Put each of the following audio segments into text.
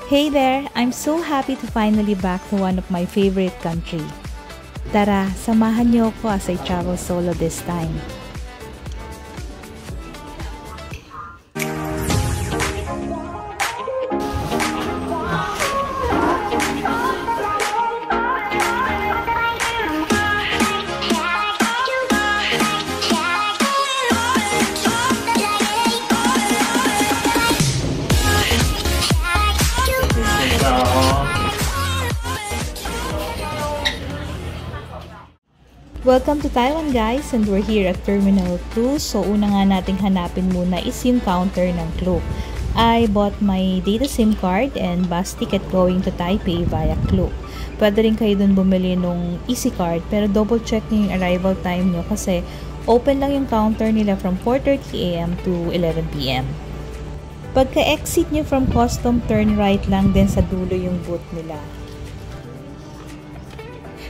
Hey there! I'm so happy to finally back to one of my favorite country. Tara, samahan niyo ako as I travel solo this time. Welcome to Taiwan guys, and we're here at Terminal 2. So una nga nating hanapin muna is yung counter ng Klook. I bought my data SIM card and bus ticket going to Taipei via Klook. Pwede rin kayo dun bumili nung easy card, pero double check nyo yung arrival time nyo kasi open lang yung counter nila from 4:30 AM to 11 PM. Pagka-exit nyo from custom, turn right lang din sa dulo yung booth nila.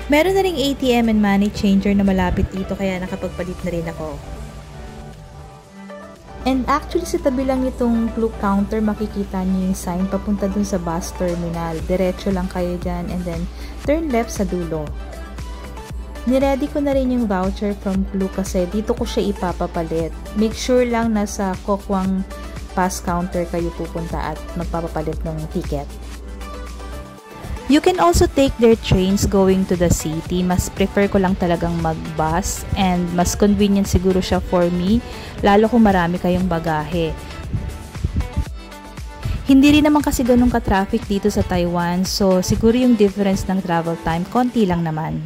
Meron na ring ATM and money changer na malapit dito kaya nakapagpalit na rin ako. And actually sa tabi lang itong Klook counter makikita niyo yung sign papunta dun sa bus terminal. Diretso lang kayo dyan and then turn left sa dulo. Niready ko na rin yung voucher from Klook kasi dito ko siya ipapapalit. Make sure lang na sa Kokwang pass counter kayo pupunta at magpapapalit ng ticket. You can also take their trains going to the city. Mas prefer ko lang talagang mag-bus and mas convenient siguro siya for me, lalo kung marami kayong bagahe. Hindi rin naman kasi ganun ka-traffic dito sa Taiwan, so siguro yung difference ng travel time, konti lang naman.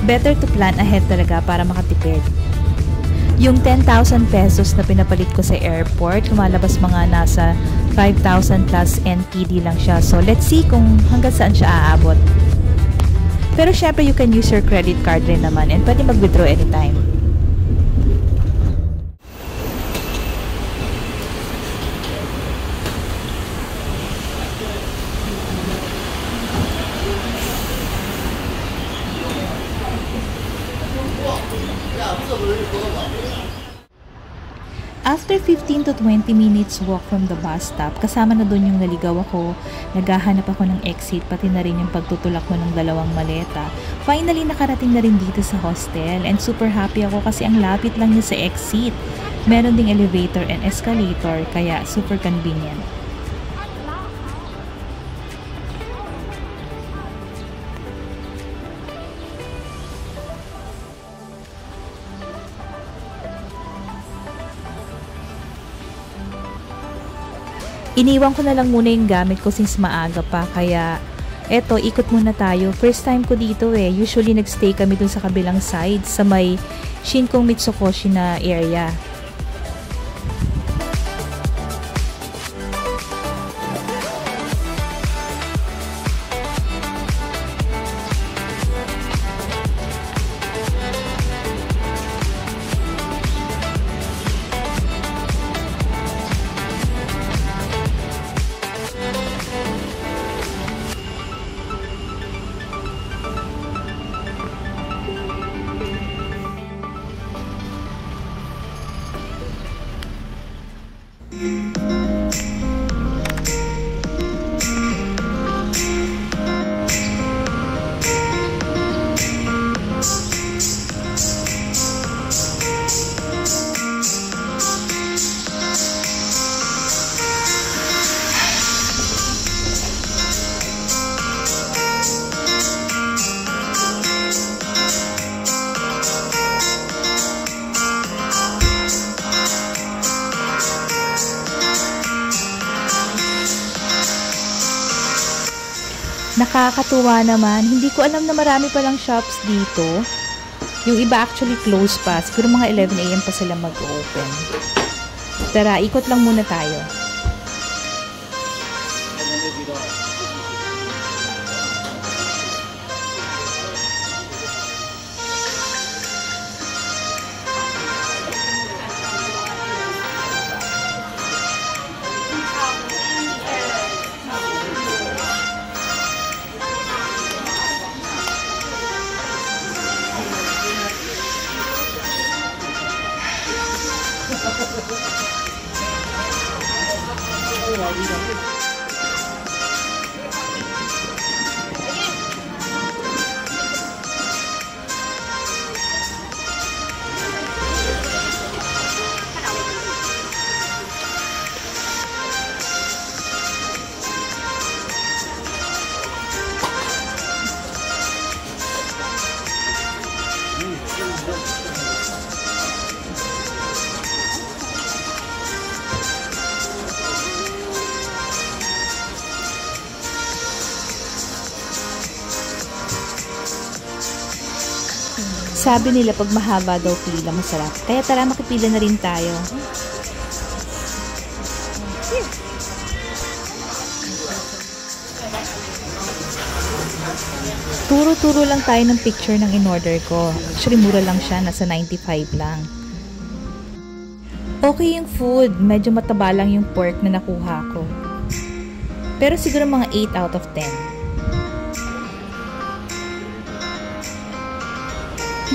Better to plan ahead talaga para makatipid. Yung 10,000 pesos na pinapalit ko sa airport, lumalabas mga nasa 5,000 plus NTD lang siya. So let's see kung hanggang saan siya aabot. Pero syempre you can use your credit card rin naman and pwede mag-withdraw anytime. After 15 to 20 minutes walk from the bus stop, kasama na doon yung naligaw ako, naghahanap ako ng exit, pati na rin yung pagtutulak mo ng dalawang maleta. Finally, nakarating na rin dito sa hostel and super happy ako kasi ang lapit lang niya sa exit. Meron ding elevator and escalator, kaya super convenient. Iniwan ko na lang muna yung gamit ko since maaga pa, kaya eto, ikot muna tayo. First time ko dito eh. Usually nagstay kami dun sa kabilang side sa may Shinkong Mitsukoshi na area. Nakakatuwa naman. Hindi ko alam na marami palang shops dito. Yung iba actually close pa. Siguro mga 11 AM pa sila mag-open. Tara, ikot lang muna tayo. Sabi nila pag mahaba daw pila masarap. Kaya tara, makipila na rin tayo. Turo-turo lang tayo ng picture ng in-order ko. Actually, mura lang siya. Nasa 95 lang. Okay yung food. Medyo mataba lang yung pork na nakuha ko. Pero siguro mga 8 out of 10.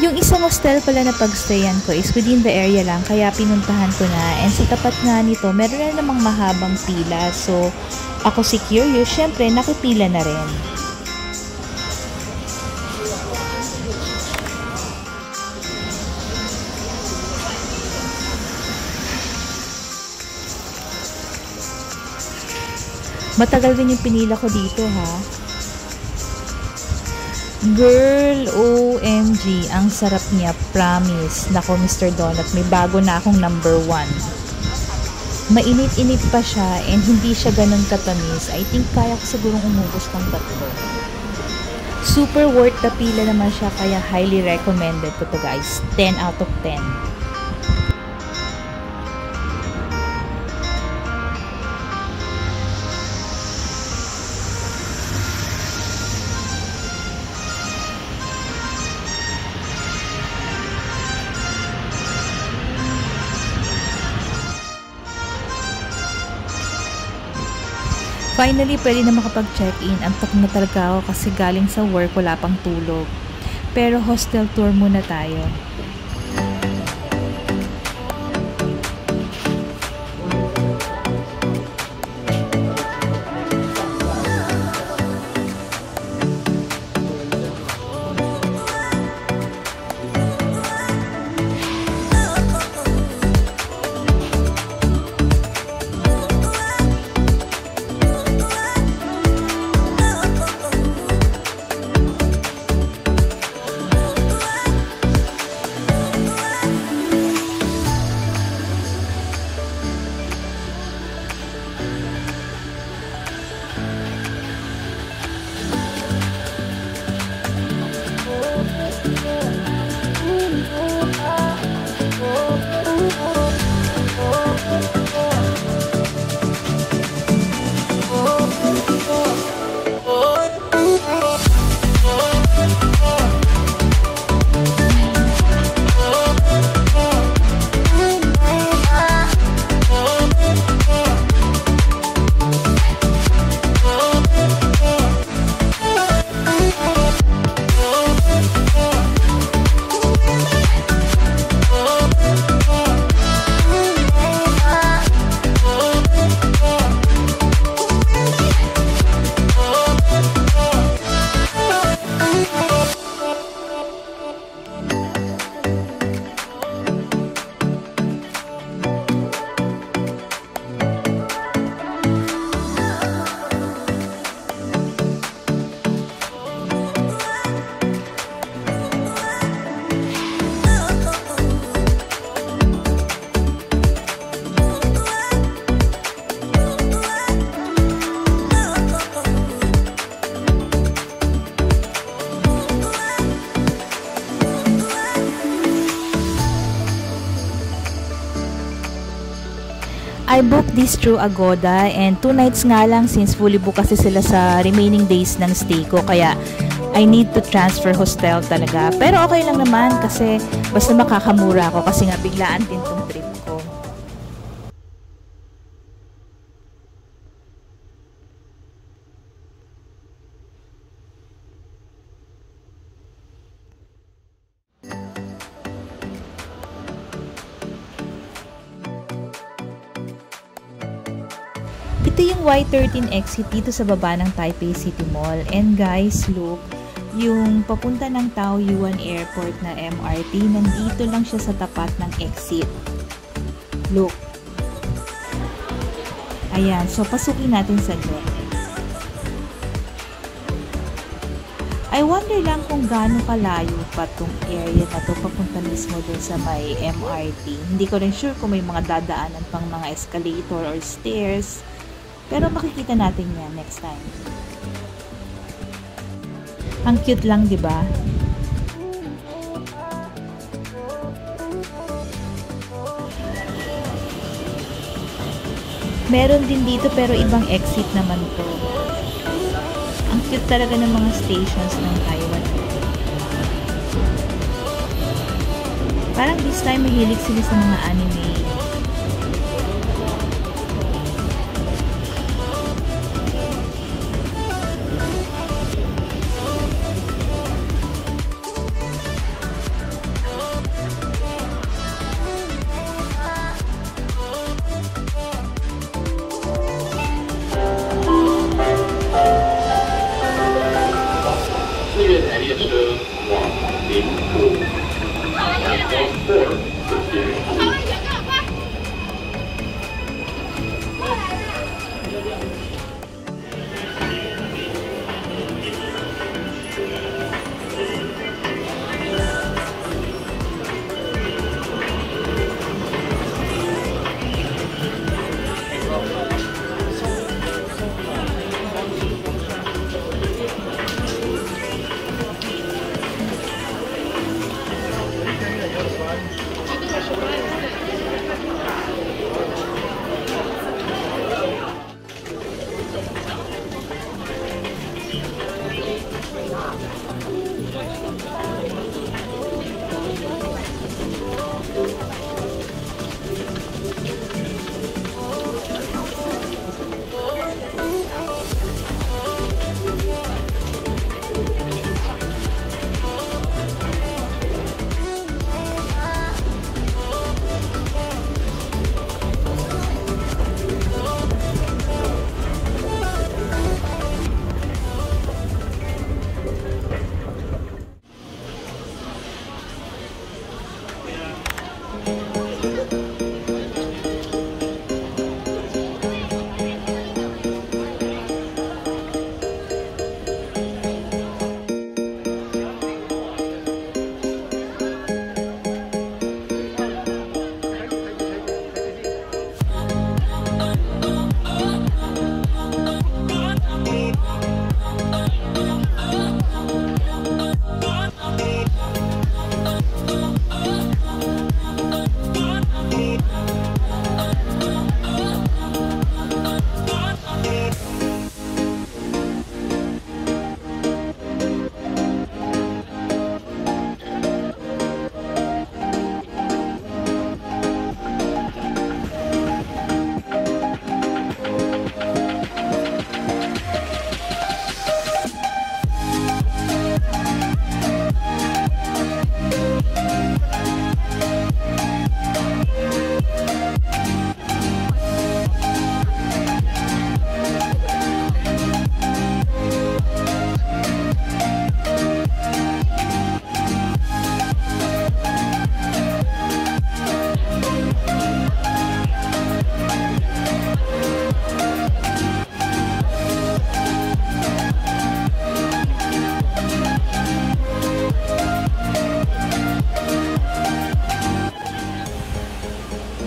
Yung isang hostel pala na pagstayan ko is within the area lang, kaya pinuntahan ko na. And sa tapat nga nito, meron na namang mahabang pila. So, ako si curious, syempre nakipila na rin. Matagal din yung pinila ko dito, ha. Girl, OMG, ang sarap niya, promise. Nako, Mr. Donut, may bago na akong number 1. Mainit-init pa siya and hindi siya ganun katamis. I think kaya ko sigurong umubos ng 3. Super worth the pila naman siya, kaya highly recommended ko to, guys. 10 out of 10. Finally, pwede na makapag-check-in. Antok na talaga ako kasi galing sa work, wala pang tulog. Pero hostel tour muna tayo. I booked this through Agoda and 2 nights nga lang since fully book kasi sila sa remaining days ng stay ko. Kaya I need to transfer hostel talaga. Pero okay lang naman kasi basta makakamura ako kasi nga biglaan din tong trip ko. Ito yung Y13 exit dito sa baba ng Taipei City Mall. And guys, look, yung papunta ng Taoyuan Airport na MRT, nandito lang siya sa tapat ng exit. Look. Ayan, so pasukin natin saglit. I wonder lang kung gaano kalayo pa tong area na to papunta mismo dun sa may MRT. Hindi ko rin sure kung may mga dadaanan pang mga escalator or stairs. Pero makikita natin yan next time. Ang cute lang, di ba? Meron din dito pero ibang exit naman to. Ang cute talaga ng mga stations ng Taiwan. Parang this time mahilig sila sa mga anime.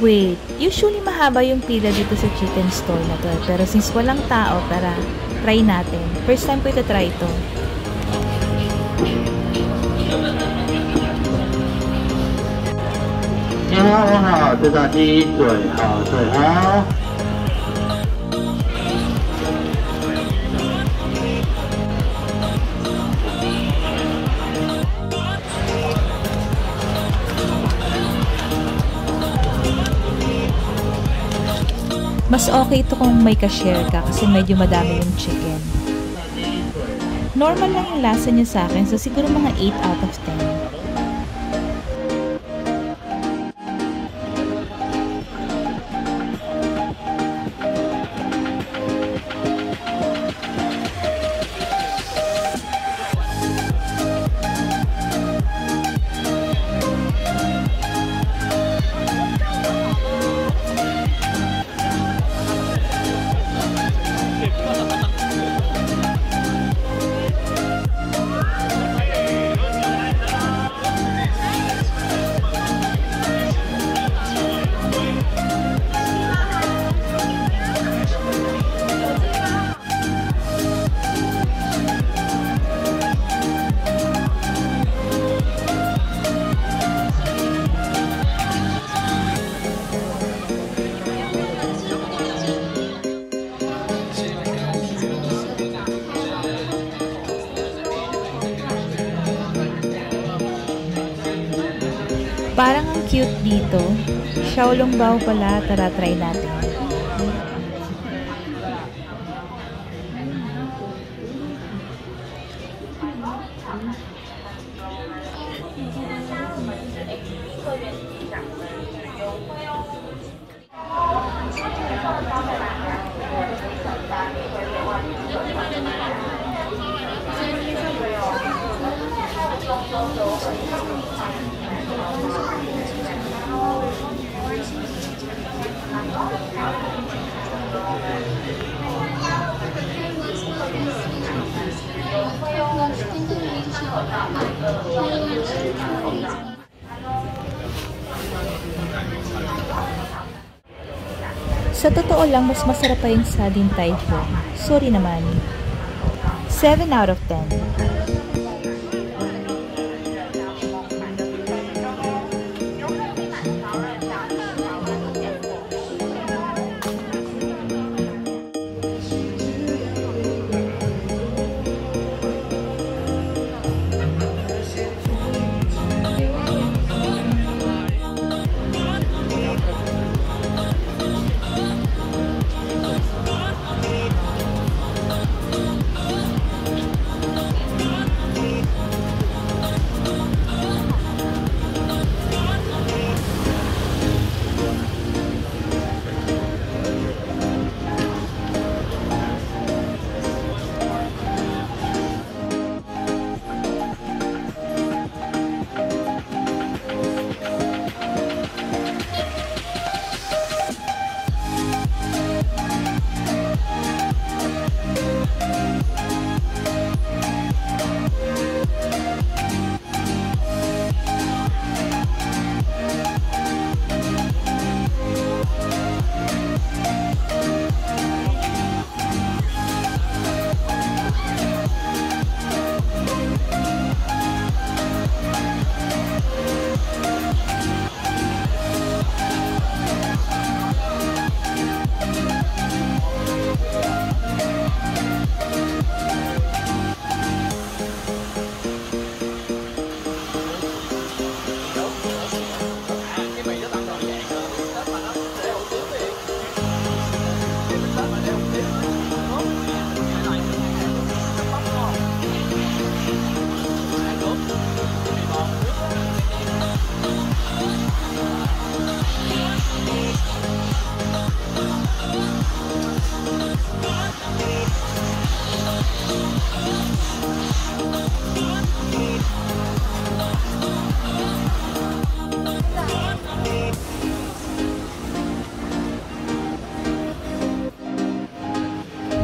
Wait, usually mahaba yung pila dito sa chicken stall na to. Pero since walang tao, tara, try natin. First time ko ito try ito. 你好，我好，这张机最好最好。Mas okay ito kung may ka-share ka kasi medyo madami yung chicken. Normal lang yung lasa niya sa akin, so siguro mga 8 out of 10. Parang ang cute dito. Xiaolongbao pala, tara try natin. Sa totoo lang, mas masarap pa yung sa Din Tai Fung. Sorry naman. 7 out of 10.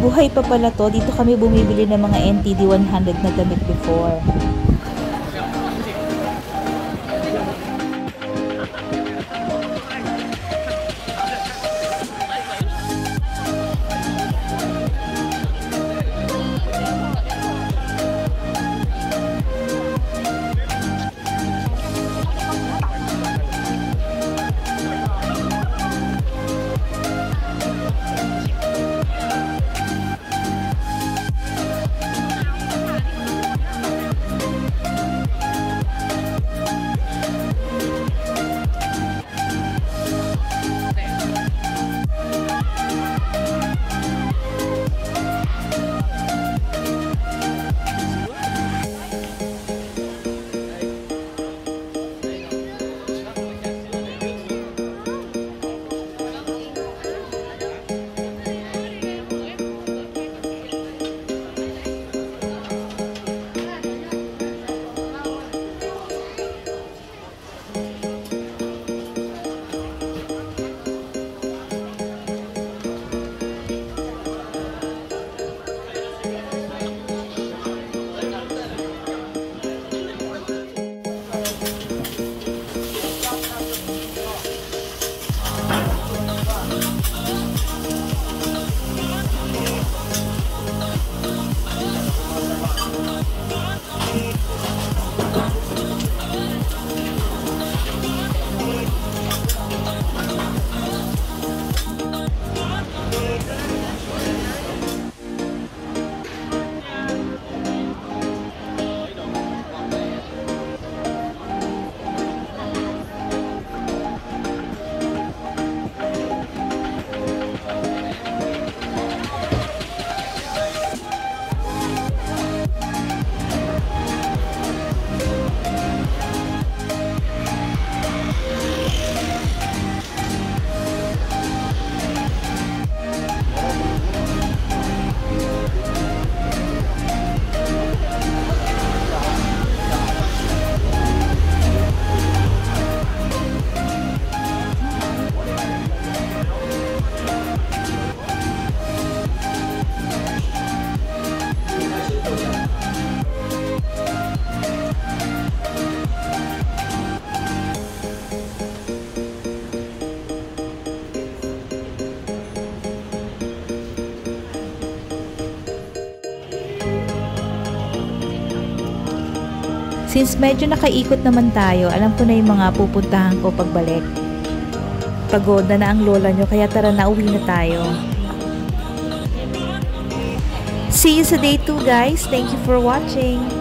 Buhay pa pala to. Dito kami bumibili ng mga NTD 100 na damit before. Since medyo nakaikot naman tayo, alam ko na yung mga pupuntahan ko pagbalik. Pagod na ang lola nyo, kaya tara na, uwi na tayo. See you sa day 2 guys. Thank you for watching.